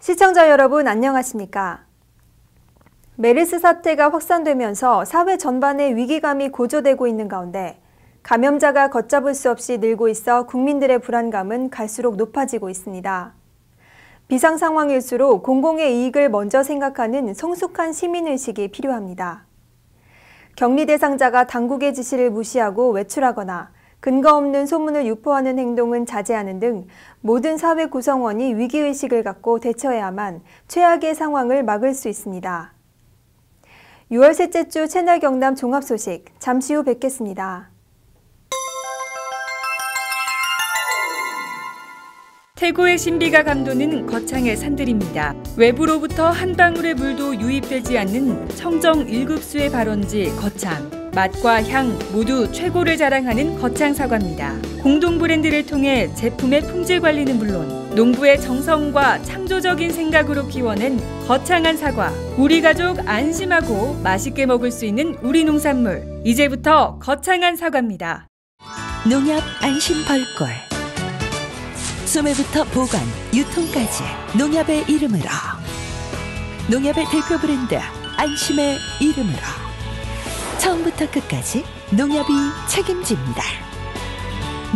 시청자 여러분 안녕하십니까? 메르스 사태가 확산되면서 사회 전반의 위기감이 고조되고 있는 가운데 감염자가 걷잡을 수 없이 늘고 있어 국민들의 불안감은 갈수록 높아지고 있습니다. 비상 상황일수록 공공의 이익을 먼저 생각하는 성숙한 시민의식이 필요합니다. 격리 대상자가 당국의 지시를 무시하고 외출하거나 근거 없는 소문을 유포하는 행동은 자제하는 등 모든 사회 구성원이 위기의식을 갖고 대처해야만 최악의 상황을 막을 수 있습니다. 6월 셋째 주 채널 경남 종합 소식 잠시 후 뵙겠습니다. 태고의 신비가 감도는 거창의 산들입니다. 외부로부터 한 방울의 물도 유입되지 않는 청정 1급수의 발원지 거창. 맛과 향 모두 최고를 자랑하는 거창 사과입니다. 공동 브랜드를 통해 제품의 품질 관리는 물론 농부의 정성과 창조적인 생각으로 키워낸 거창한 사과. 우리 가족 안심하고 맛있게 먹을 수 있는 우리 농산물. 이제부터 거창한 사과입니다. 농협 안심 벌꿀. 소매부터 보관, 유통까지 농협의 이름으로. 농협의 대표 브랜드 안심의 이름으로. 처음부터 끝까지 농협이 책임집니다.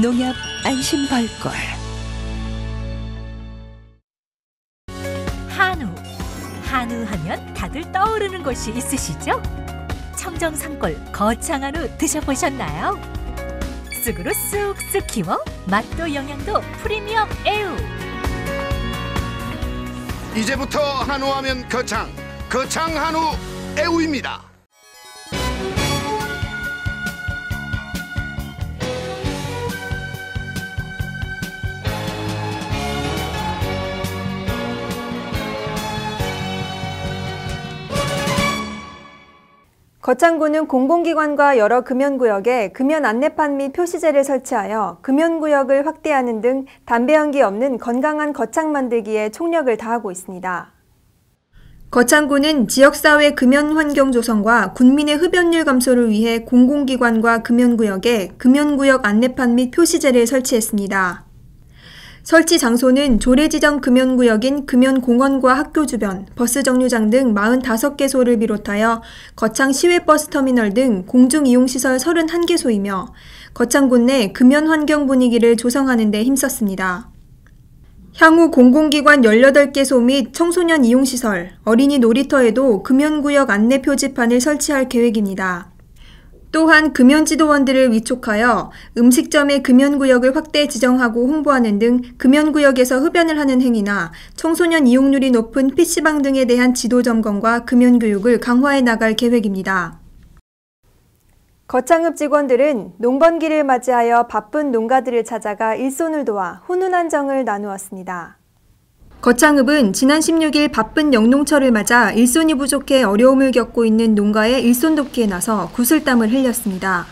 농협 안심 벌꿀. 한우 하면 다들 떠오르는 곳이 있으시죠? 청정 산골 거창 한우 드셔보셨나요? 쑥으로 쑥쑥 키워 맛도 영양도 프리미엄 애우. 이제부터 한우하면 거창 한우 애우입니다. 거창구는 공공기관과 여러 금연구역에 금연 안내판 및 표시제를 설치하여 금연구역을 확대하는 등 담배 연기 없는 건강한 거창 만들기에 총력을 다하고 있습니다. 거창구는 지역사회 금연 환경 조성과 군민의 흡연율 감소를 위해 공공기관과 금연구역에 금연구역 안내판 및 표시제를 설치했습니다. 설치 장소는 조례지정 금연구역인 금연공원과 학교 주변, 버스 정류장 등 45개소를 비롯하여 거창 시외버스터미널 등 공중이용시설 31개소이며 거창군 내 금연환경 분위기를 조성하는 데 힘썼습니다. 향후 공공기관 18개소 및 청소년 이용시설, 어린이 놀이터에도 금연구역 안내 표지판을 설치할 계획입니다. 또한 금연지도원들을 위촉하여 음식점의 금연구역을 확대 지정하고 홍보하는 등 금연구역에서 흡연을 하는 행위나 청소년 이용률이 높은 PC방 등에 대한 지도점검과 금연교육을 강화해 나갈 계획입니다. 거창읍 직원들은 농번기를 맞이하여 바쁜 농가들을 찾아가 일손을 도와 훈훈한 정을 나누었습니다. 거창읍은 지난 16일 바쁜 영농철을 맞아 일손이 부족해 어려움을 겪고 있는 농가의 일손 돕기에 나서 구슬땀을 흘렸습니다.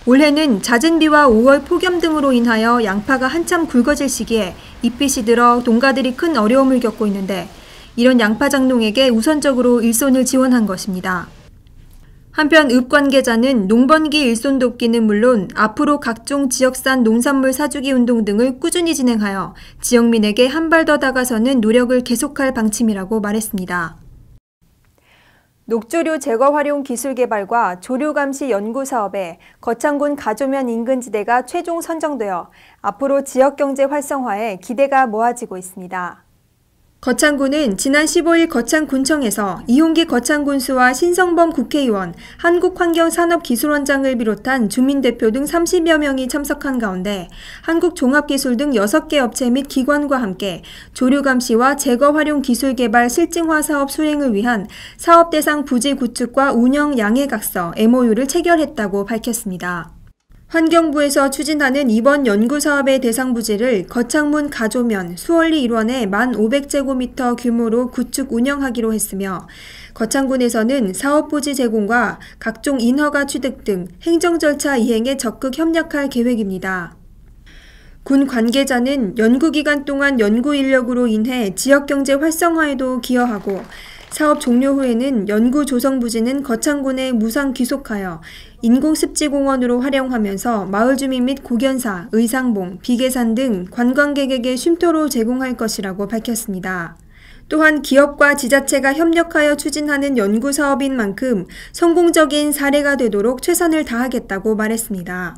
올해는 잦은 비와 5월 폭염 등으로 인하여 양파가 한참 굵어질 시기에 잎이 시들어 농가들이 큰 어려움을 겪고 있는데 이런 양파 장농에게 우선적으로 일손을 지원한 것입니다. 한편 읍 관계자는 농번기 일손 돕기는 물론 앞으로 각종 지역산 농산물 사주기 운동 등을 꾸준히 진행하여 지역민에게 한 발 더 다가서는 노력을 계속할 방침이라고 말했습니다. 녹조류 제거 활용 기술 개발과 조류 감시 연구 사업에 거창군 가조면 인근지대가 최종 선정되어 앞으로 지역경제 활성화에 기대가 모아지고 있습니다. 거창군은 지난 15일 거창군청에서 이홍기 거창군수와 신성범 국회의원, 한국환경산업기술원장을 비롯한 주민대표 등 30여 명이 참석한 가운데 한국종합기술 등 6개 업체 및 기관과 함께 조류감시와 제거 활용 기술 개발 실증화 사업 수행을 위한 사업 대상 부지 구축과 운영 양해각서 MOU를 체결했다고 밝혔습니다. 환경부에서 추진하는 이번 연구사업의 대상 부지를 거창문 가조면 수월리 일원에 1,500제곱미터 규모로 구축 운영하기로 했으며 거창군에서는 사업부지 제공과 각종 인허가 취득 등 행정 절차 이행에 적극 협력할 계획입니다. 군 관계자는 연구기간 동안 연구 인력으로 인해 지역경제 활성화에도 기여하고 사업 종료 후에는 연구 조성 부지는 거창군에 무상 귀속하여 인공습지공원으로 활용하면서 마을 주민 및 고견사, 의상봉, 비계산 등 관광객에게 쉼터로 제공할 것이라고 밝혔습니다. 또한 기업과 지자체가 협력하여 추진하는 연구 사업인 만큼 성공적인 사례가 되도록 최선을 다하겠다고 말했습니다.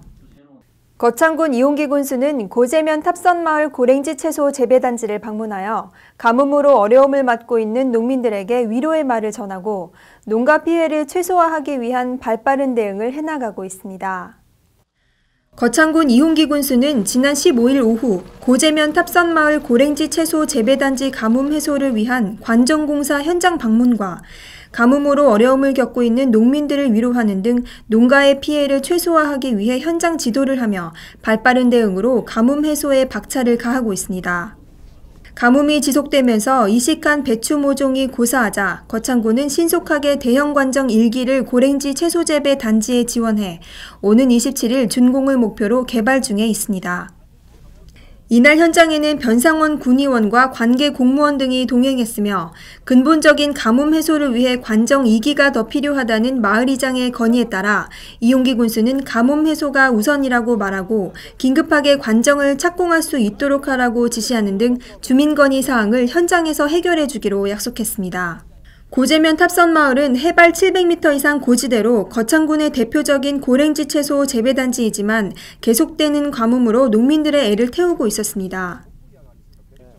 거창군 이용기 군수는 고재면 탑선마을 고랭지 채소 재배단지를 방문하여 가뭄으로 어려움을 맞고 있는 농민들에게 위로의 말을 전하고 농가 피해를 최소화하기 위한 발빠른 대응을 해나가고 있습니다. 거창군 이용기 군수는 지난 15일 오후 고재면 탑선마을 고랭지 채소 재배단지 가뭄 해소를 위한 관정공사 현장 방문과 가뭄으로 어려움을 겪고 있는 농민들을 위로하는 등 농가의 피해를 최소화하기 위해 현장 지도를 하며 발빠른 대응으로 가뭄 해소에 박차를 가하고 있습니다. 가뭄이 지속되면서 이식한 배추 모종이 고사하자 거창군은 신속하게 대형 관정 1기를 고랭지 채소 재배 단지에 지원해 오는 27일 준공을 목표로 개발 중에 있습니다. 이날 현장에는 변상원 군의원과 관계 공무원 등이 동행했으며 근본적인 가뭄 해소를 위해 관정 2기가 더 필요하다는 마을이장의 건의에 따라 이용기 군수는 가뭄 해소가 우선이라고 말하고 긴급하게 관정을 착공할 수 있도록 하라고 지시하는 등 주민 건의 사항을 현장에서 해결해 주기로 약속했습니다. 고재면 탑선마을은 해발 700m 이상 고지대로 거창군의 대표적인 고랭지 채소 재배단지이지만 계속되는 가뭄으로 농민들의 애를 태우고 있었습니다.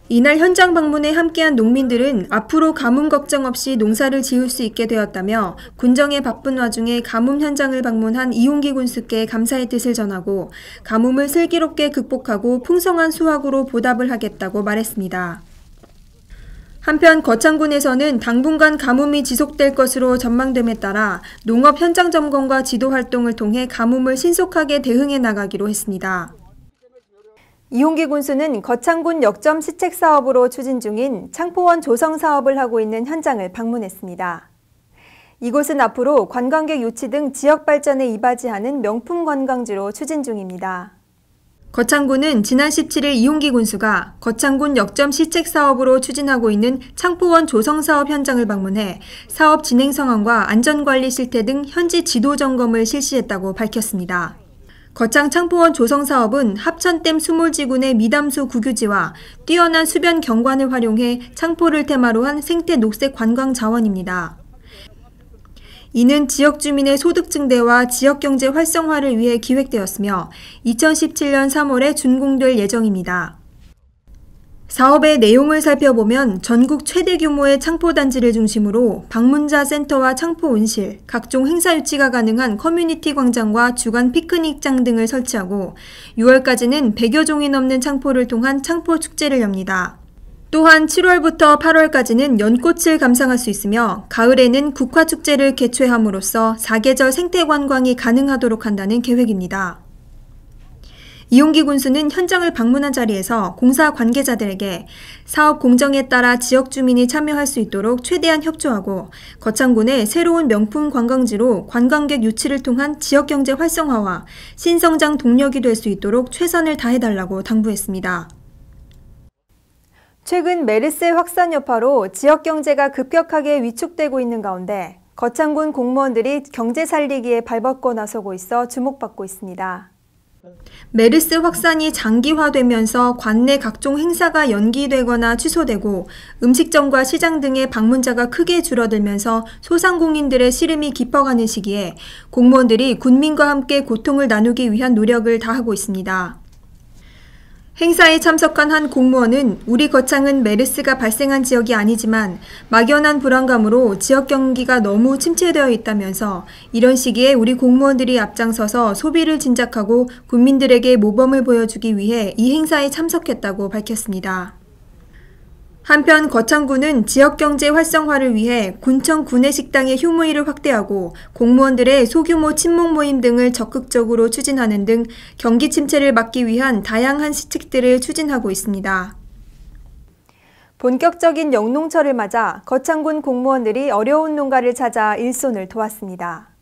이날 현장 방문에 함께한 농민들은 앞으로 가뭄 걱정 없이 농사를 지을 수 있게 되었다며 군정에 바쁜 와중에 가뭄 현장을 방문한 이용기 군수께 감사의 뜻을 전하고 가뭄을 슬기롭게 극복하고 풍성한 수확으로 보답을 하겠다고 말했습니다. 한편 거창군에서는 당분간 가뭄이 지속될 것으로 전망됨에 따라 농업 현장 점검과 지도 활동을 통해 가뭄을 신속하게 대응해 나가기로 했습니다. 이용기 군수는 거창군 역점 시책 사업으로 추진 중인 창포원 조성 사업을 하고 있는 현장을 방문했습니다. 이곳은 앞으로 관광객 유치 등 지역 발전에 이바지하는 명품 관광지로 추진 중입니다. 거창군은 지난 17일 이용기 군수가 거창군 역점 시책 사업으로 추진하고 있는 창포원 조성 사업 현장을 방문해 사업 진행 상황과 안전관리 실태 등 현지 지도 점검을 실시했다고 밝혔습니다. 거창 창포원 조성 사업은 합천댐 수몰지군의 미담수 국유지와 뛰어난 수변 경관을 활용해 창포를 테마로 한 생태 녹색 관광 자원입니다. 이는 지역 주민의 소득 증대와 지역 경제 활성화를 위해 기획되었으며 2017년 3월에 준공될 예정입니다. 사업의 내용을 살펴보면 전국 최대 규모의 창포단지를 중심으로 방문자 센터와 창포 온실, 각종 행사 유치가 가능한 커뮤니티 광장과 주간 피크닉장 등을 설치하고 6월까지는 100여 종이 넘는 창포를 통한 창포 축제를 엽니다. 또한 7월부터 8월까지는 연꽃을 감상할 수 있으며 가을에는 국화축제를 개최함으로써 4계절 생태관광이 가능하도록 한다는 계획입니다. 이용기 군수는 현장을 방문한 자리에서 공사 관계자들에게 사업 공정에 따라 지역 주민이 참여할 수 있도록 최대한 협조하고 거창군의 새로운 명품 관광지로 관광객 유치를 통한 지역 경제 활성화와 신성장 동력이 될 수 있도록 최선을 다해달라고 당부했습니다. 최근 메르스 확산 여파로 지역 경제가 급격하게 위축되고 있는 가운데 거창군 공무원들이 경제 살리기에 발벗고 나서고 있어 주목받고 있습니다. 메르스 확산이 장기화되면서 관내 각종 행사가 연기되거나 취소되고 음식점과 시장 등의 방문자가 크게 줄어들면서 소상공인들의 시름이 깊어가는 시기에 공무원들이 군민과 함께 고통을 나누기 위한 노력을 다하고 있습니다. 행사에 참석한 한 공무원은 우리 거창은 메르스가 발생한 지역이 아니지만 막연한 불안감으로 지역 경기가 너무 침체되어 있다면서 이런 시기에 우리 공무원들이 앞장서서 소비를 진작하고 국민들에게 모범을 보여주기 위해 이 행사에 참석했다고 밝혔습니다. 한편 거창군은 지역경제 활성화를 위해 군청 구내식당의 휴무일을 확대하고 공무원들의 소규모 친목 모임 등을 적극적으로 추진하는 등 경기 침체를 막기 위한 다양한 시책들을 추진하고 있습니다. 본격적인 영농철을 맞아 거창군 공무원들이 어려운 농가를 찾아 일손을 도왔습니다.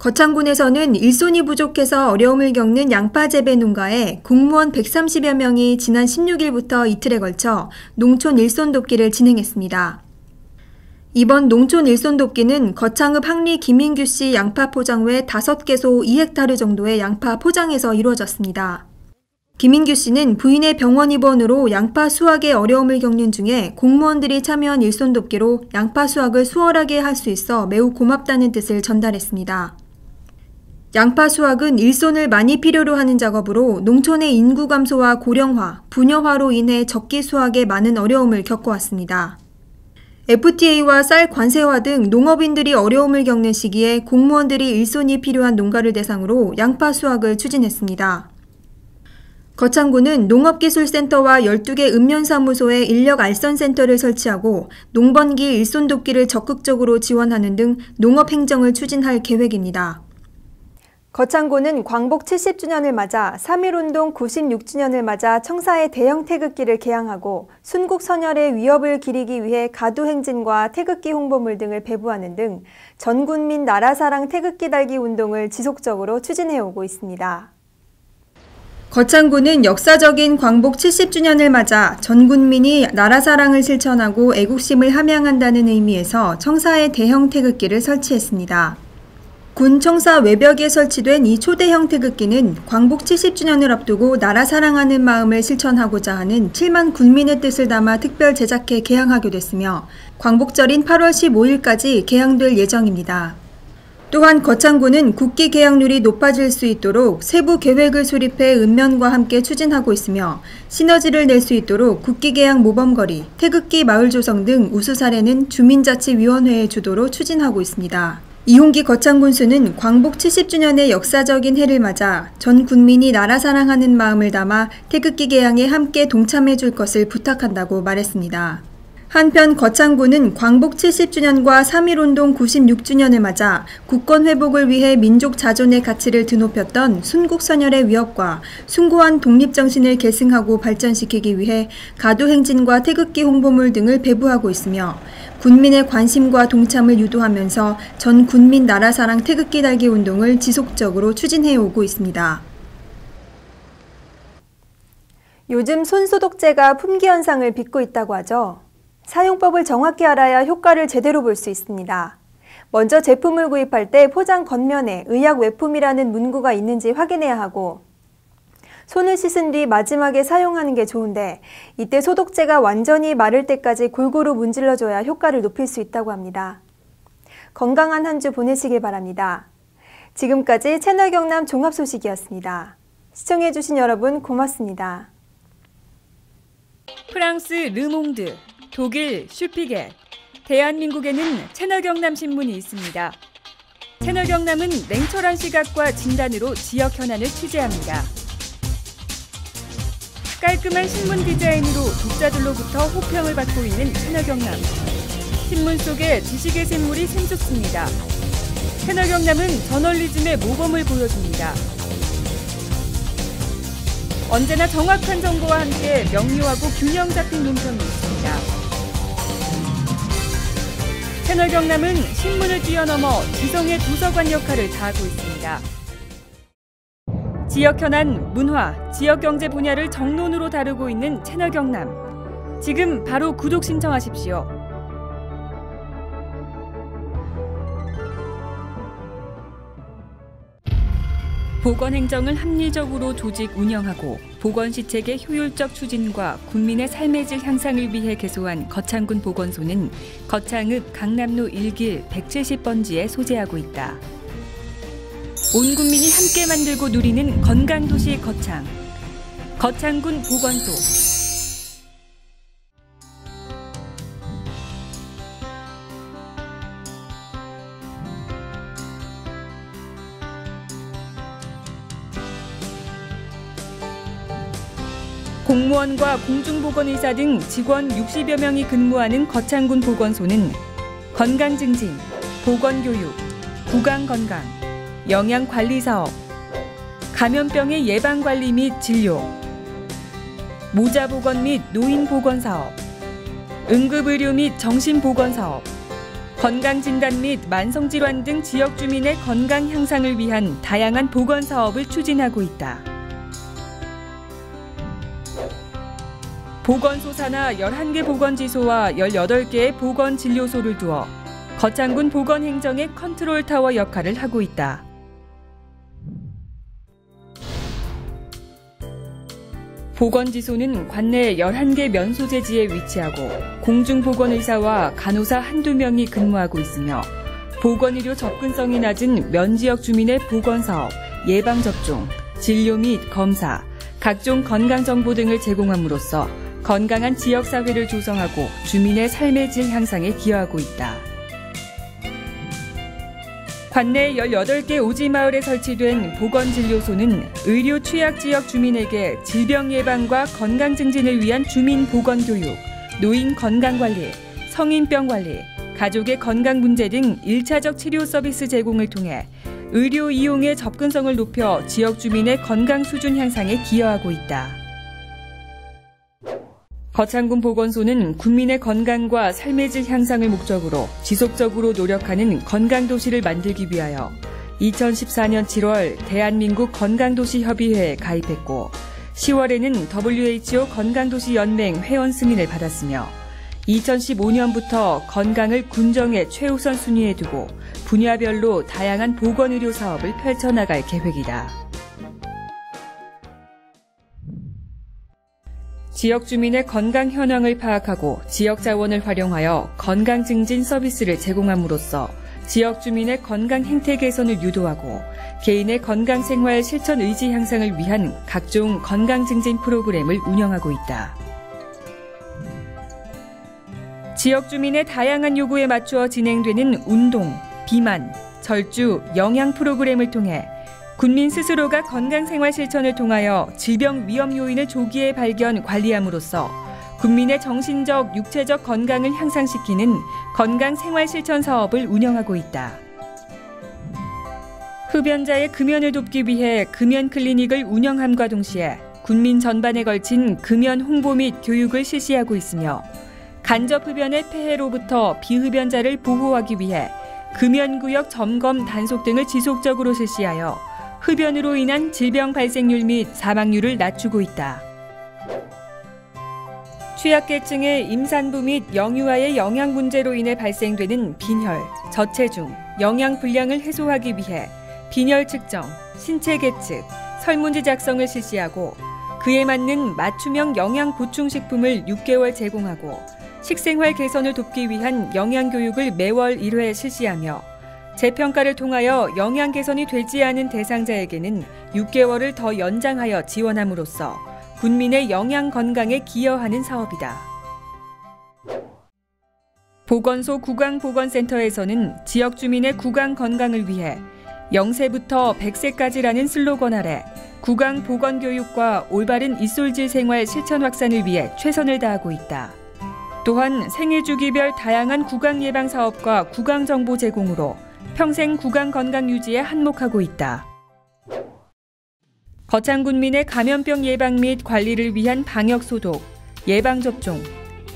거창군에서는 일손이 부족해서 어려움을 겪는 양파 재배 농가에 공무원 130여 명이 지난 16일부터 이틀에 걸쳐 농촌 일손 돕기를 진행했습니다. 이번 농촌 일손 돕기는 거창읍 항리 김인규 씨 양파 포장 외 5개소 2헥타르 정도의 양파 포장에서 이루어졌습니다. 김인규 씨는 부인의 병원 입원으로 양파 수확에 어려움을 겪는 중에 공무원들이 참여한 일손 돕기로 양파 수확을 수월하게 할 수 있어 매우 고맙다는 뜻을 전달했습니다. 양파 수확은 일손을 많이 필요로 하는 작업으로 농촌의 인구 감소와 고령화, 분여화로 인해 적기 수확에 많은 어려움을 겪어왔습니다. FTA와 쌀 관세화 등 농업인들이 어려움을 겪는 시기에 공무원들이 일손이 필요한 농가를 대상으로 양파 수확을 추진했습니다. 거창군은 농업기술센터와 12개 읍면사무소에 인력 알선센터를 설치하고 농번기 일손 돕기를 적극적으로 지원하는 등 농업행정을 추진할 계획입니다. 거창군은 광복 70주년을 맞아 3.1운동 96주년을 맞아 청사에 대형 태극기를 개항하고 순국 선열의 위협을 기리기 위해 가두행진과 태극기 홍보물 등을 배부하는 등 전국민 나라사랑 태극기 달기 운동을 지속적으로 추진해오고 있습니다. 거창군은 역사적인 광복 70주년을 맞아 전 국민이 나라사랑을 실천하고 애국심을 함양한다는 의미에서 청사에 대형 태극기를 설치했습니다. 군 청사 외벽에 설치된 이 초대형 태극기는 광복 70주년을 앞두고 나라 사랑하는 마음을 실천하고자 하는 7만 군민의 뜻을 담아 특별 제작해 개항하게 됐으며 광복절인 8월 15일까지 개항될 예정입니다. 또한 거창군은 국기 개항률이 높아질 수 있도록 세부 계획을 수립해 읍면과 함께 추진하고 있으며 시너지를 낼 수 있도록 국기 개항 모범거리, 태극기 마을 조성 등 우수 사례는 주민자치위원회의 주도로 추진하고 있습니다. 이홍기 거창군수는 광복 70주년의 역사적인 해를 맞아 전 국민이 나라 사랑하는 마음을 담아 태극기 개항에 함께 동참해 줄 것을 부탁한다고 말했습니다. 한편 거창군은 광복 70주년과 3.1운동 96주년을 맞아 국권 회복을 위해 민족 자존의 가치를 드높였던 순국선열의 위협과 숭고한 독립정신을 계승하고 발전시키기 위해 가두행진과 태극기 홍보물 등을 배부하고 있으며 군민의 관심과 동참을 유도하면서 전 군민 나라사랑 태극기 달기 운동을 지속적으로 추진해오고 있습니다. 요즘 손소독제가 품귀 현상을 빚고 있다고 하죠. 사용법을 정확히 알아야 효과를 제대로 볼 수 있습니다. 먼저 제품을 구입할 때 포장 겉면에 의약 외품이라는 문구가 있는지 확인해야 하고 손을 씻은 뒤 마지막에 사용하는 게 좋은데 이때 소독제가 완전히 마를 때까지 골고루 문질러줘야 효과를 높일 수 있다고 합니다. 건강한 한 주 보내시길 바랍니다. 지금까지 채널 경남 종합소식이었습니다. 시청해주신 여러분 고맙습니다. 프랑스 르몽드, 독일 슈피겔, 대한민국에는 채널 경남 신문이 있습니다. 채널 경남은 냉철한 시각과 진단으로 지역 현안을 취재합니다. 깔끔한 신문 디자인으로 독자들로부터 호평을 받고 있는 채널 경남. 신문 속에 지식의 샘물이 샘솟습니다. 채널 경남은 저널리즘의 모범을 보여줍니다. 언제나 정확한 정보와 함께 명료하고 균형 잡힌 논평이 있습니다. 채널 경남은 신문을 뛰어넘어 지성의 도서관 역할을 다하고 있습니다. 지역 현안, 문화, 지역 경제 분야를 정론으로 다루고 있는 채널 경남. 지금 바로 구독 신청하십시오. 보건행정을 합리적으로 조직 운영하고 보건시책의 효율적 추진과 국민의 삶의 질 향상을 위해 개소한 거창군 보건소는 거창읍 강남로 1길 170번지에 소재하고 있다. 온 국민이 함께 만들고 누리는 건강도시 거창. 거창군 보건소. 공무원과 공중보건의사 등 직원 60여 명이 근무하는 거창군 보건소는 건강증진, 보건교육, 구강건강, 영양관리사업, 감염병의 예방관리 및 진료, 모자보건 및 노인보건사업, 응급의료 및 정신보건사업, 건강진단 및 만성질환 등 지역 주민의 건강 향상을 위한 다양한 보건사업을 추진하고 있다. 보건소 산하 11개 보건지소와 18개의 보건진료소를 두어 거창군 보건행정의 컨트롤타워 역할을 하고 있다. 보건지소는 관내 11개 면소재지에 위치하고 공중보건의사와 간호사 한두 명이 근무하고 있으며 보건의료 접근성이 낮은 면지역 주민의 보건사업, 예방접종, 진료 및 검사, 각종 건강정보 등을 제공함으로써 건강한 지역사회를 조성하고 주민의 삶의 질 향상에 기여하고 있다. 관내 18개 오지마을에 설치된 보건진료소는 의료 취약지역 주민에게 질병 예방과 건강 증진을 위한 주민 보건교육, 노인 건강관리, 성인병 관리, 가족의 건강 문제 등 1차적 치료 서비스 제공을 통해 의료 이용의 접근성을 높여 지역 주민의 건강 수준 향상에 기여하고 있다. 거창군 보건소는 국민의 건강과 삶의 질 향상을 목적으로 지속적으로 노력하는 건강도시를 만들기 위하여 2014년 7월 대한민국 건강도시협의회에 가입했고 10월에는 WHO 건강도시연맹 회원 승인을 받았으며 2015년부터 건강을 군정의 최우선 순위에 두고 분야별로 다양한 보건의료 사업을 펼쳐나갈 계획이다. 지역 주민의 건강 현황을 파악하고 지역 자원을 활용하여 건강 증진 서비스를 제공함으로써 지역 주민의 건강 행태 개선을 유도하고 개인의 건강 생활 실천 의지 향상을 위한 각종 건강 증진 프로그램을 운영하고 있다. 지역 주민의 다양한 요구에 맞추어 진행되는 운동, 비만, 절주, 영양 프로그램을 통해 군민 스스로가 건강생활 실천을 통하여 질병 위험 요인을 조기에 발견, 관리함으로써 국민의 정신적, 육체적 건강을 향상시키는 건강생활 실천 사업을 운영하고 있다. 흡연자의 금연을 돕기 위해 금연 클리닉을 운영함과 동시에 군민 전반에 걸친 금연 홍보 및 교육을 실시하고 있으며 간접 흡연의 폐해로부터 비흡연자를 보호하기 위해 금연구역 점검 단속 등을 지속적으로 실시하여 흡연으로 인한 질병 발생률 및 사망률을 낮추고 있다. 취약계층의 임산부 및 영유아의 영양 문제로 인해 발생되는 빈혈, 저체중, 영양 불량을 해소하기 위해 빈혈 측정, 신체 계측, 설문지 작성을 실시하고 그에 맞는 맞춤형 영양 보충식품을 6개월 제공하고 식생활 개선을 돕기 위한 영양교육을 매월 1회 실시하며 재평가를 통하여 영양 개선이 되지 않은 대상자에게는 6개월을 더 연장하여 지원함으로써 군민의 영양 건강에 기여하는 사업이다. 보건소 구강보건센터에서는 지역 주민의 구강 건강을 위해 0세부터 100세까지라는 슬로건 아래 구강보건교육과 올바른 이솔질 생활 실천 확산을 위해 최선을 다하고 있다. 또한 생애 주기별 다양한 구강 예방 사업과 구강 정보 제공으로 평생 구강 건강 유지에 한몫하고 있다. 거창군민의 감염병 예방 및 관리를 위한 방역 소독, 예방 접종,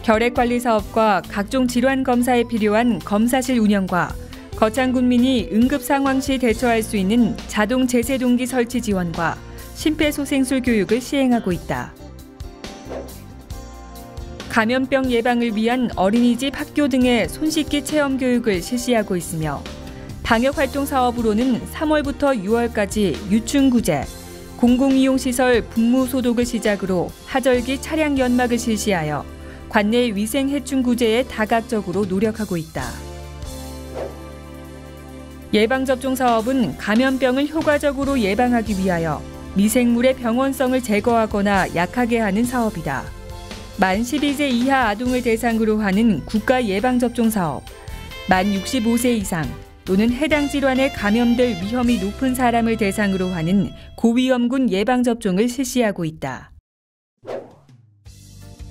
결핵 관리 사업과 각종 질환 검사에 필요한 검사실 운영과 거창군민이 응급 상황 시 대처할 수 있는 자동 제세동기 설치 지원과 심폐소생술 교육을 시행하고 있다. 감염병 예방을 위한 어린이집, 학교 등의 손 씻기 체험 교육을 실시하고 있으며 방역활동 사업으로는 3월부터 6월까지 유충구제, 공공이용시설 분무 소독을 시작으로 하절기 차량 연막을 실시하여 관내 위생 해충 구제에 다각적으로 노력하고 있다. 예방접종 사업은 감염병을 효과적으로 예방하기 위하여 미생물의 병원성을 제거하거나 약하게 하는 사업이다. 만 12세 이하 아동을 대상으로 하는 국가 예방접종 사업, 만 65세 이상 또는 해당 질환에 감염될 위험이 높은 사람을 대상으로 하는 고위험군 예방접종을 실시하고 있다.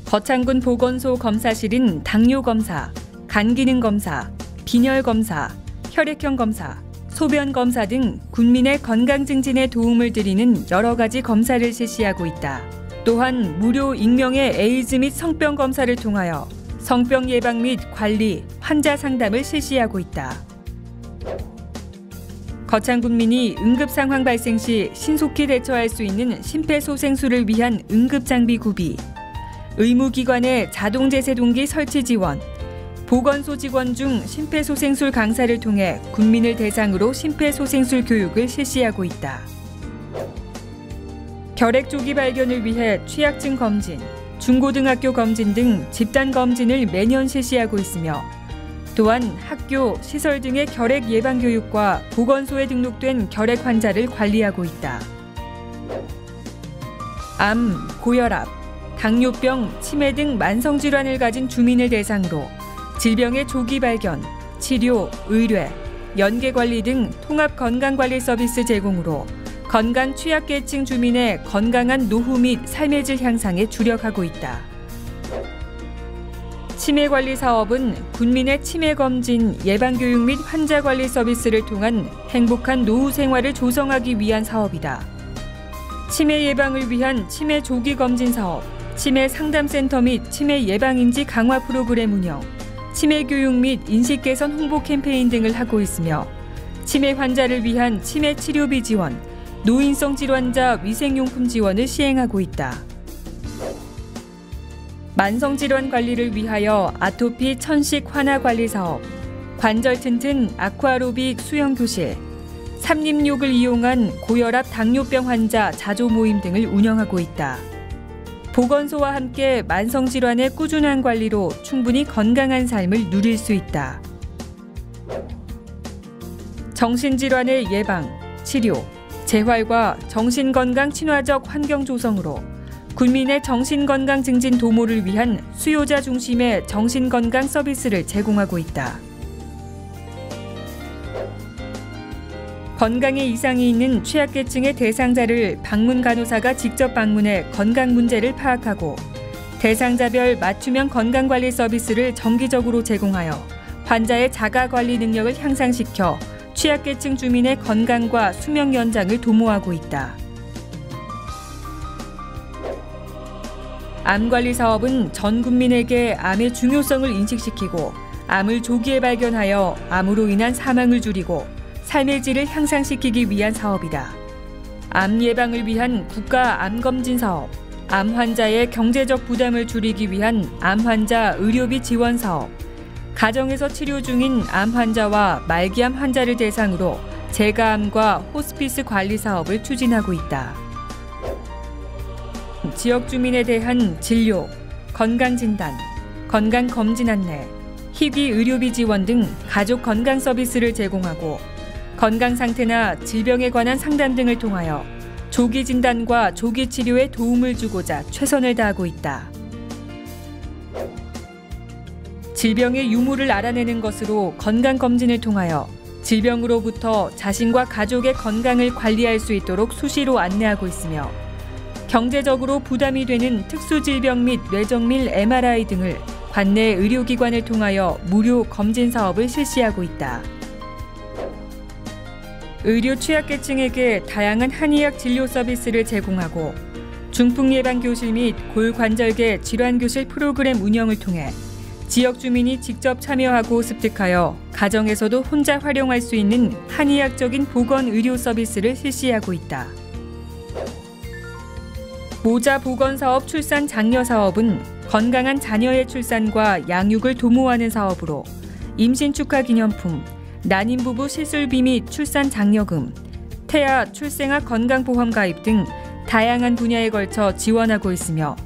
거창군 보건소 검사실은 당뇨검사, 간기능검사, 빈혈검사, 혈액형 검사, 소변검사 등 군민의 건강 증진에 도움을 드리는 여러 가지 검사를 실시하고 있다. 또한 무료 익명의 에이즈 및 성병 검사를 통하여 성병 예방 및 관리, 환자 상담을 실시하고 있다. 거창군민이 응급 상황 발생 시 신속히 대처할 수 있는 심폐소생술을 위한 응급장비 구비, 의무기관의 자동제세동기 설치 지원, 보건소 직원 중 심폐소생술 강사를 통해 군민을 대상으로 심폐소생술 교육을 실시하고 있다. 결핵 조기 발견을 위해 취약증 검진, 중고등학교 검진 등 집단 검진을 매년 실시하고 있으며 또한 학교, 시설 등의 결핵 예방 교육과 보건소에 등록된 결핵 환자를 관리하고 있다. 암, 고혈압, 당뇨병, 치매 등 만성 질환을 가진 주민을 대상으로 질병의 조기 발견, 치료, 의뢰, 연계 관리 등 통합 건강관리 서비스 제공으로 건강 취약계층 주민의 건강한 노후 및 삶의 질 향상에 주력하고 있다. 치매 관리 사업은 군민의 치매 검진, 예방 교육 및 환자 관리 서비스를 통한 행복한 노후 생활을 조성하기 위한 사업이다. 치매 예방을 위한 치매 조기 검진 사업, 치매 상담센터 및 치매 예방 인지 강화 프로그램 운영, 치매 교육 및 인식 개선 홍보 캠페인 등을 하고 있으며 치매 환자를 위한 치매 치료비 지원, 노인성 질환자 위생용품 지원을 시행하고 있다. 만성질환 관리를 위하여 아토피 천식 환아 관리 사업, 관절 튼튼 아쿠아로빅 수영교실, 삼림욕을 이용한 고혈압 당뇨병 환자 자조 모임 등을 운영하고 있다. 보건소와 함께 만성질환의 꾸준한 관리로 충분히 건강한 삶을 누릴 수 있다. 정신질환의 예방, 치료, 재활과 정신건강 친화적 환경 조성으로 군민의 정신건강 증진 도모를 위한 수요자 중심의 정신건강 서비스를 제공하고 있다. 건강에 이상이 있는 취약계층의 대상자를 방문 간호사가 직접 방문해 건강 문제를 파악하고 대상자별 맞춤형 건강관리 서비스를 정기적으로 제공하여 환자의 자가관리 능력을 향상시켜 취약계층 주민의 건강과 수명 연장을 도모하고 있다. 암관리 사업은 전 국민에게 암의 중요성을 인식시키고 암을 조기에 발견하여 암으로 인한 사망을 줄이고 삶의 질을 향상시키기 위한 사업이다. 암 예방을 위한 국가 암검진 사업, 암 환자의 경제적 부담을 줄이기 위한 암 환자 의료비 지원 사업, 가정에서 치료 중인 암 환자와 말기암 환자를 대상으로 재가암과 호스피스 관리 사업을 추진하고 있다. 지역 주민에 대한 진료, 건강진단, 건강검진 안내, 희귀 의료비 지원 등 가족 건강 서비스를 제공하고 건강 상태나 질병에 관한 상담 등을 통하여 조기 진단과 조기 치료에 도움을 주고자 최선을 다하고 있다. 질병의 유무를 알아내는 것으로 건강검진을 통하여 질병으로부터 자신과 가족의 건강을 관리할 수 있도록 수시로 안내하고 있으며 경제적으로 부담이 되는 특수질병 및 뇌정밀 MRI 등을 관내 의료기관을 통하여 무료 검진 사업을 실시하고 있다. 의료 취약계층에게 다양한 한의학 진료 서비스를 제공하고 중풍예방교실 및 골관절계 질환교실 프로그램 운영을 통해 지역 주민이 직접 참여하고 습득하여 가정에서도 혼자 활용할 수 있는 한의학적인 보건 의료 서비스를 실시하고 있다. 모자 보건사업 출산 장려 사업은 건강한 자녀의 출산과 양육을 도모하는 사업으로 임신 축하 기념품, 난임 부부 시술비 및 출산 장려금, 태아 출생아 건강보험 가입 등 다양한 분야에 걸쳐 지원하고 있으며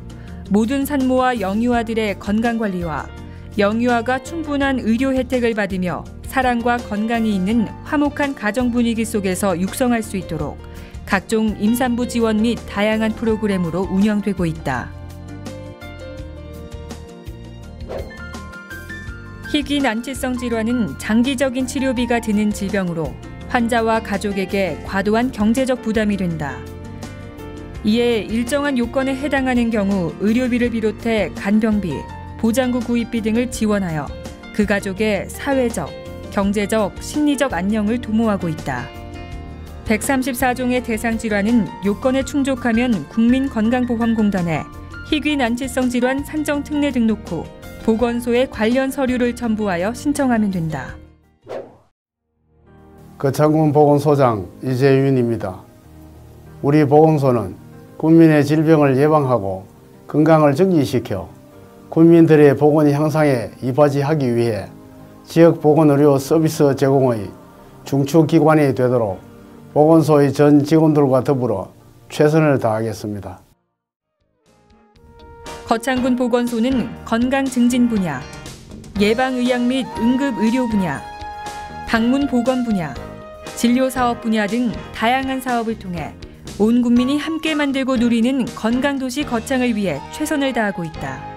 모든 산모와 영유아들의 건강관리와 영유아가 충분한 의료 혜택을 받으며 사랑과 건강이 있는 화목한 가정 분위기 속에서 육성할 수 있도록 각종 임산부 지원 및 다양한 프로그램으로 운영되고 있다. 희귀 난치성 질환은 장기적인 치료비가 드는 질병으로 환자와 가족에게 과도한 경제적 부담이 된다. 이에 일정한 요건에 해당하는 경우 의료비를 비롯해 간병비, 보장구 구입비 등을 지원하여 그 가족의 사회적, 경제적, 심리적 안녕을 도모하고 있다. 134종의 대상 질환은 요건에 충족하면 국민건강보험공단에 희귀난치성 질환 산정 특례 등록 후 보건소에 관련 서류를 첨부하여 신청하면 된다. 거창군 보건소장 이재윤입니다. 우리 보건소는 국민의 질병을 예방하고 건강을 증진시켜 국민들의 보건 향상에 이바지하기 위해 지역 보건의료 서비스 제공의 중추기관이 되도록 보건소의 전 직원들과 더불어 최선을 다하겠습니다. 거창군 보건소는 건강 증진 분야, 예방의학 및 응급의료 분야, 방문 보건 분야, 진료 사업 분야 등 다양한 사업을 통해 온 국민이 함께 만들고 누리는 건강도시 거창을 위해 최선을 다하고 있다.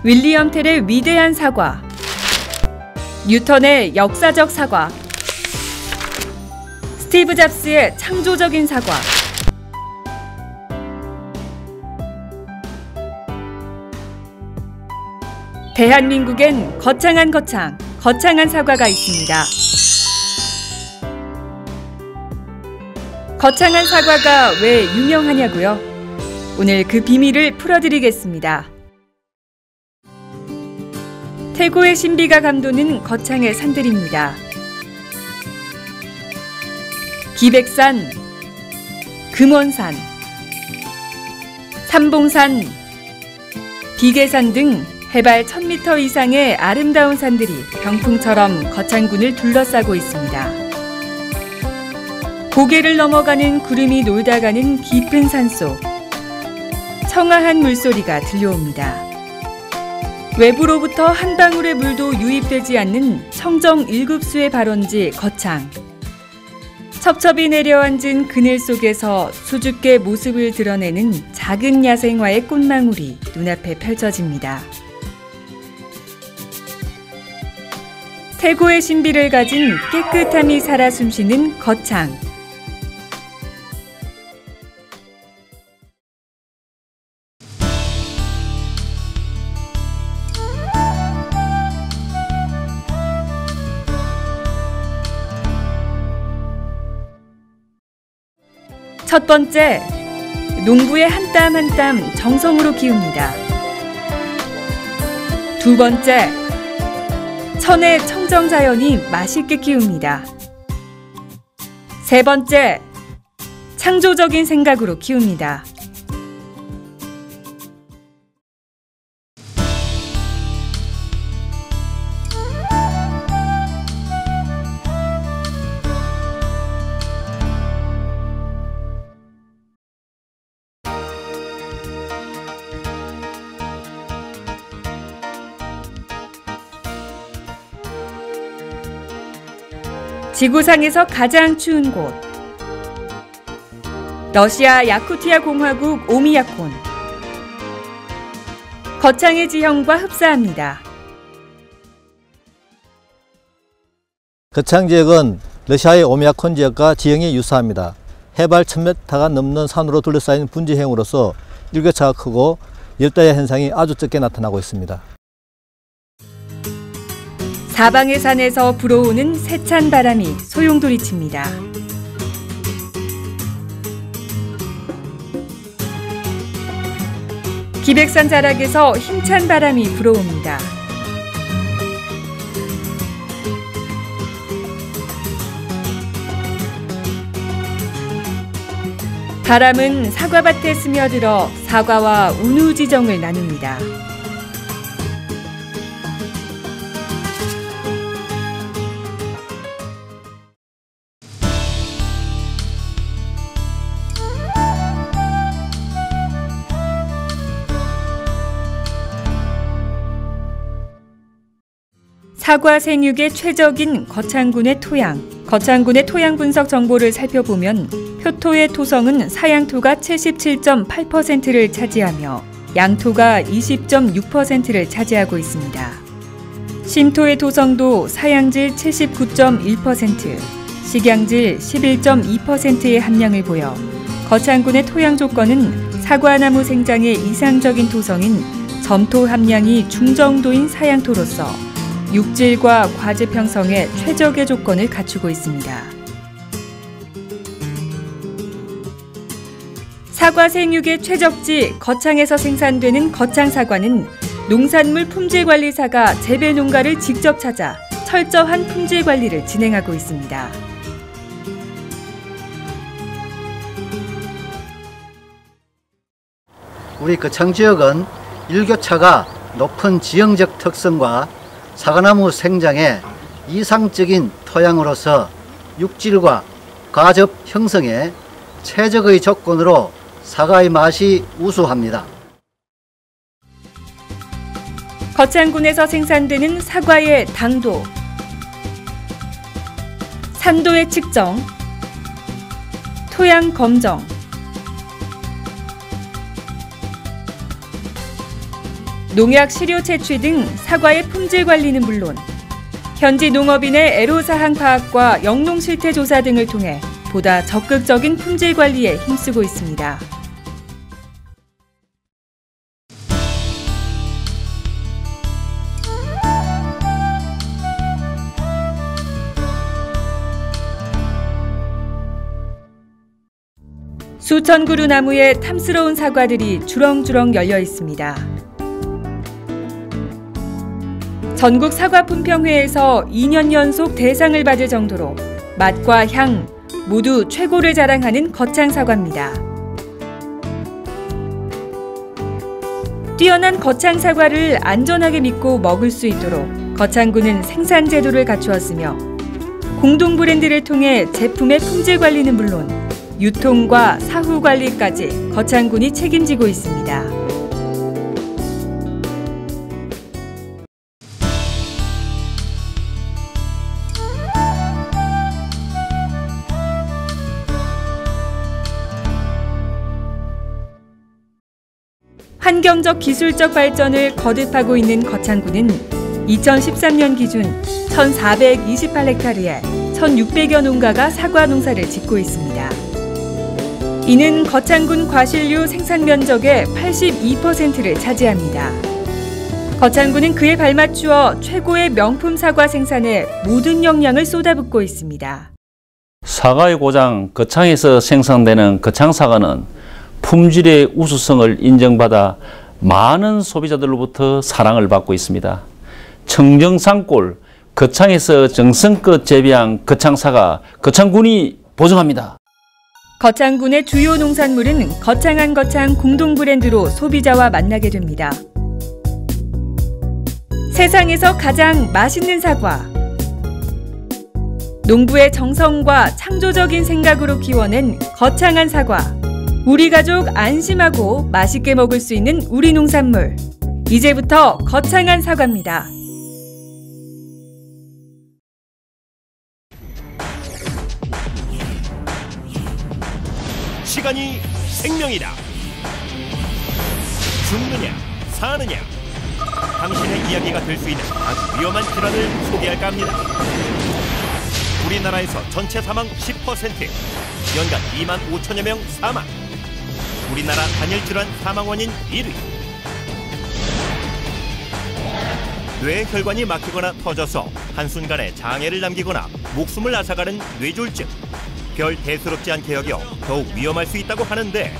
윌리엄 텔의 위대한 사과, 뉴턴의 역사적 사과, 스티브 잡스의 창조적인 사과, 대한민국엔 거창한 사과가 있습니다. 거창한 사과가 왜 유명하냐고요? 오늘 그 비밀을 풀어드리겠습니다. 태고의 신비가 감도는 거창의 산들입니다. 기백산, 금원산, 삼봉산, 비계산 등 해발 1000m 이상의 아름다운 산들이 병풍처럼 거창군을 둘러싸고 있습니다. 고개를 넘어가는 구름이 놀다 가는 깊은 산속, 청아한 물소리가 들려옵니다. 외부로부터 한 방울의 물도 유입되지 않는 청정 1급수의 발원지 거창. 첩첩이 내려앉은 그늘 속에서 수줍게 모습을 드러내는 작은 야생화의 꽃망울이 눈앞에 펼쳐집니다. 태고의 신비를 가진 깨끗함이 살아 숨쉬는 거창. 첫 번째, 농부의 한 땀 한 땀 정성으로 키웁니다. 두 번째, 천의 청정자연이 맛있게 키웁니다. 세 번째, 창조적인 생각으로 키웁니다. 지구상에서 가장 추운 곳, 러시아 야쿠티아 공화국 오미야콘. 거창의 지형과 흡사합니다. 거창 지역은 러시아의 오미야콘 지역과 지형이 유사합니다. 해발 1000m가 넘는 산으로 둘러싸인 분지형으로서 일교차가 크고 열대야 현상이 아주 적게 나타나고 있습니다. 사방의 산에서 불어오는 세찬 바람이 소용돌이칩니다. 기백산 자락에서 힘찬 바람이 불어옵니다. 바람은 사과밭에 스며들어 사과와 운우지정을 나눕니다. 사과 생육에 최적인 거창군의 토양. 거창군의 토양 분석 정보를 살펴보면 표토의 토성은 사양토가 77.8%를 차지하며 양토가 20.6%를 차지하고 있습니다. 심토의 토성도 사양질 79.1%, 식양질 11.2%의 함량을 보여 거창군의 토양 조건은 사과나무 생장의 이상적인 토성인 점토 함량이 중정도인 사양토로서 육질과 과즙 형성에 최적의 조건을 갖추고 있습니다. 사과 생육의 최적지 거창에서 생산되는 거창 사과는 농산물 품질관리사가 재배 농가를 직접 찾아 철저한 품질 관리를 진행하고 있습니다. 우리 거창 지역은 일교차가 높은 지형적 특성과 사과나무 생장에 이상적인 토양으로서 육질과 과즙 형성에 최적의 조건으로 사과의 맛이 우수합니다. 거창군에서 생산되는 사과의 당도, 산도의 측정, 토양 검정, 농약 시료 채취 등 사과의 품질 관리는 물론 현지 농업인의 애로사항 파악과 영농 실태 조사 등을 통해 보다 적극적인 품질 관리에 힘쓰고 있습니다. 수천 그루 나무에 탐스러운 사과들이 주렁주렁 열려 있습니다. 전국 사과 품평회에서 2년 연속 대상을 받을 정도로 맛과 향 모두 최고를 자랑하는 거창 사과입니다. 뛰어난 거창 사과를 안전하게 믿고 먹을 수 있도록 거창군은 생산 제도를 갖추었으며 공동 브랜드를 통해 제품의 품질 관리는 물론 유통과 사후 관리까지 거창군이 책임지고 있습니다. 환경적 기술적 발전을 거듭하고 있는 거창군은 2013년 기준 1,428헥타르에 1,600여 농가가 사과 농사를 짓고 있습니다. 이는 거창군 과실류 생산 면적의 82%를 차지합니다. 거창군은 그에 발맞추어 최고의 명품 사과 생산에 모든 역량을 쏟아붓고 있습니다. 사과의 고장 거창에서 생산되는 거창 사과는 품질의 우수성을 인정받아 많은 소비자들로부터 사랑을 받고 있습니다. 청정산골 거창에서 정성껏 재배한 거창 사과 거창군이 보증합니다. 거창군의 주요 농산물은 거창한 거창 공동 브랜드로 소비자와 만나게 됩니다. 세상에서 가장 맛있는 사과. 농부의 정성과 창조적인 생각으로 키워낸 거창한 사과. 우리 가족 안심하고 맛있게 먹을 수 있는 우리 농산물. 이제부터 거창한 사과입니다. 시간이 생명이다. 죽느냐 사느냐, 당신의 이야기가 될 수 있는 아주 위험한 질환을 소개할까 합니다. 우리나라에서 전체 사망 10%, 연간 2만 5천여 명 사망. 우리나라 단일 질환 사망 원인 1위. 뇌 혈관이 막히거나 터져서 한순간에 장애를 남기거나 목숨을 앗아가는 뇌졸중. 별 대수롭지 않게 여겨 더욱 위험할 수 있다고 하는데,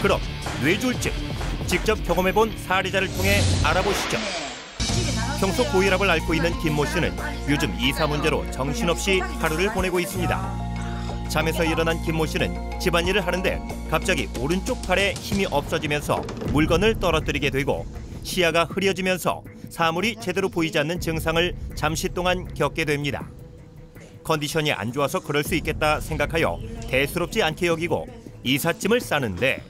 그럼 뇌졸중 직접 경험해본 사례자를 통해 알아보시죠. 평소 고혈압을 앓고 있는 김모 씨는 요즘 이사 문제로 정신없이 하루를 보내고 있습니다. 잠에서 일어난 김모 씨는 집안일을 하는데 갑자기 오른쪽 팔에 힘이 없어지면서 물건을 떨어뜨리게 되고 시야가 흐려지면서 사물이 제대로 보이지 않는 증상을 잠시 동안 겪게 됩니다. 컨디션이 안 좋아서 그럴 수 있겠다 생각하여 대수롭지 않게 여기고 이삿짐을 싸는데,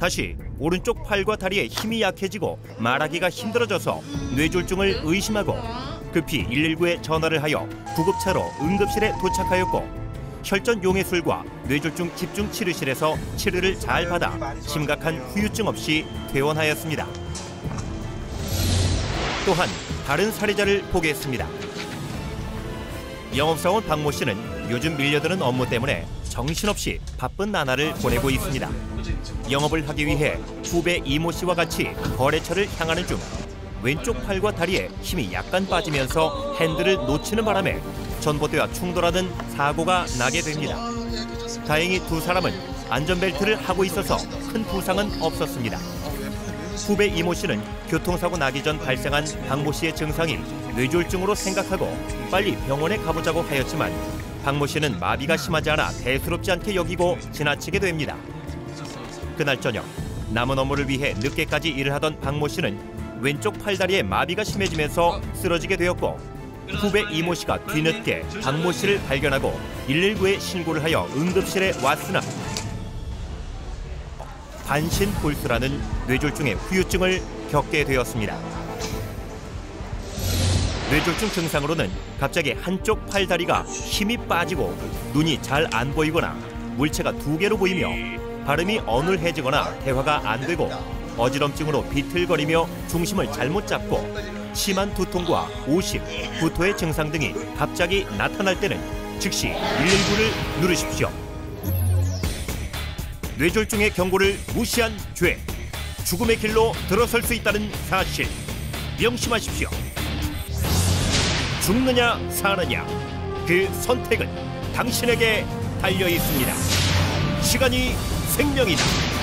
다시 오른쪽 팔과 다리에 힘이 약해지고 말하기가 힘들어져서 뇌졸중을 의심하고 급히 119에 전화를 하여 구급차로 응급실에 도착하였고, 혈전 용해술과 뇌졸중 집중치료실에서 치료를 잘 받아 심각한 후유증 없이 퇴원하였습니다. 또한 다른 사례자를 보겠습니다. 영업사원 박모 씨는 요즘 밀려드는 업무 때문에 정신없이 바쁜 나날을 보내고 있습니다. 영업을 하기 위해 후배 이모 씨와 같이 거래처를 향하는 중 왼쪽 팔과 다리에 힘이 약간 빠지면서 핸들을 놓치는 바람에 전봇대와 충돌하는 사고가 나게 됩니다. 다행히 두 사람은 안전벨트를 하고 있어서 큰 부상은 없었습니다. 후배 이모 씨는 교통사고 나기 전 발생한 박모 씨의 증상이 뇌졸중으로 생각하고 빨리 병원에 가보자고 하였지만 박모 씨는 마비가 심하지 않아 대수롭지 않게 여기고 지나치게 됩니다. 그날 저녁 남은 업무를 위해 늦게까지 일을 하던 박모 씨는 왼쪽 팔다리에 마비가 심해지면서 쓰러지게 되었고, 후배 이모 씨가 뒤늦게 박모 씨를 발견하고 119에 신고를 하여 응급실에 왔으나 반신불수라는 뇌졸중의 후유증을 겪게 되었습니다. 뇌졸중 증상으로는 갑자기 한쪽 팔다리가 힘이 빠지고 눈이 잘 안 보이거나 물체가 2개로 보이며 발음이 어눌해지거나 대화가 안 되고 어지럼증으로 비틀거리며 중심을 잘못 잡고 심한 두통과 오심, 구토의 증상 등이 갑자기 나타날 때는 즉시 119를 누르십시오. 뇌졸중의 경고를 무시한 죄, 죽음의 길로 들어설 수 있다는 사실 명심하십시오. 죽느냐 사느냐, 그 선택은 당신에게 달려 있습니다. 시간이 생명이다.